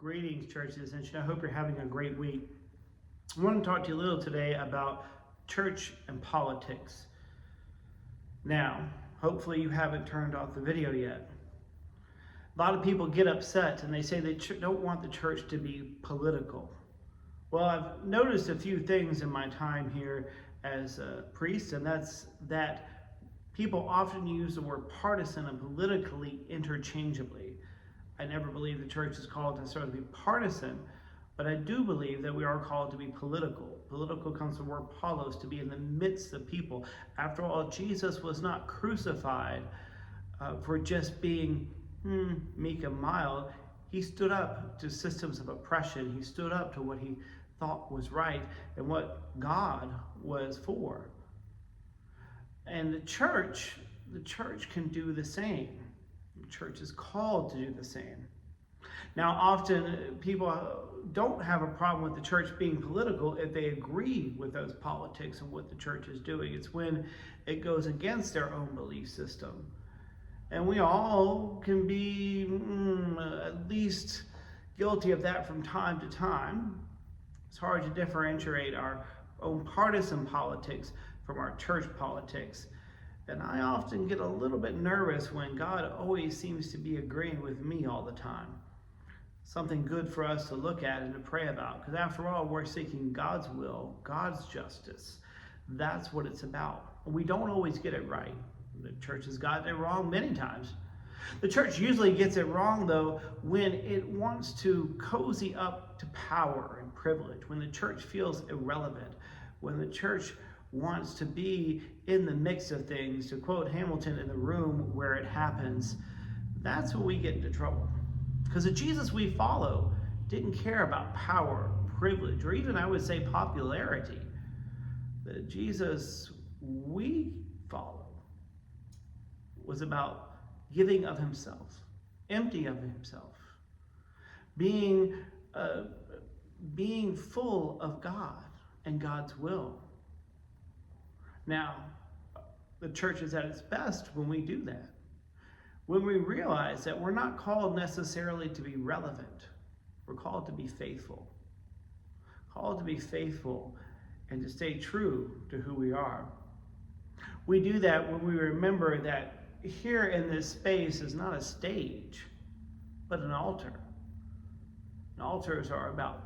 Greetings, Church Ascension. I hope you're having a great week. I want to talk to you a little today about church and politics. Now, hopefully you haven't turned off the video yet. A lot of people get upset and they say they don't want the church to be political. Well, I've noticed a few things in my time here as a priest, and that's that people often use the word partisan and politically interchangeably. I never believe the church is called necessarily to be partisan, but I do believe that we are called to be political. Political comes from the word polos, to be in the midst of people. After all, Jesus was not crucified for just being meek and mild. He stood up to systems of oppression. He stood up to what he thought was right and what God was for. And the church can do the same. The church is called to do the same. Now, often people don't have a problem with the church being political if they agree with those politics and what the church is doing. It's when it goes against their own belief system. And we all can be at least guilty of that from time to time. It's hard to differentiate our own partisan politics from our church politics. And I often get a little bit nervous when God always seems to be agreeing with me all the time. Something good for us to look at and to pray about. Because after all, we're seeking God's will, God's justice. That's what it's about. We don't always get it right. The church has gotten it wrong many times. The church usually gets it wrong, though, when it wants to cozy up to power and privilege, when the church feels irrelevant, when the church wants to be in the mix of things, to quote Hamilton, in the room where it happens. That's when we get into trouble. Because the Jesus we follow didn't care about power, privilege, or even, I would say, popularity. The Jesus we follow was about giving of himself, empty of himself, being full of God and God's will. Now, the church is at its best when we do that. When we realize that we're not called necessarily to be relevant, we're called to be faithful. Called to be faithful and to stay true to who we are. We do that when we remember that here in this space is not a stage, but an altar. And altars are about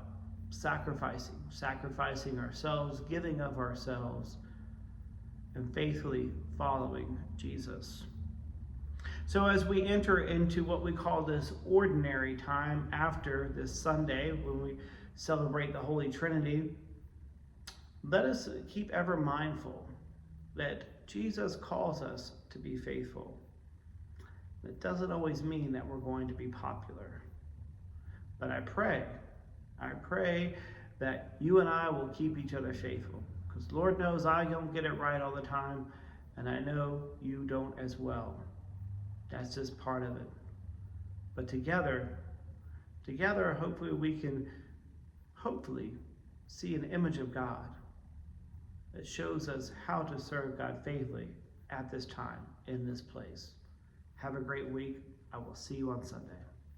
sacrificing ourselves, giving of ourselves, and faithfully following Jesus. So as we enter into what we call this ordinary time after this Sunday, when we celebrate the Holy Trinity, let us keep ever mindful that Jesus calls us to be faithful. It doesn't always mean that we're going to be popular. But I pray that you and I will keep each other faithful. Because Lord knows I don't get it right all the time, and I know you don't as well. That's just part of it. But together, hopefully we can see an image of God that shows us how to serve God faithfully at this time, in this place. Have a great week. I will see you on Sunday.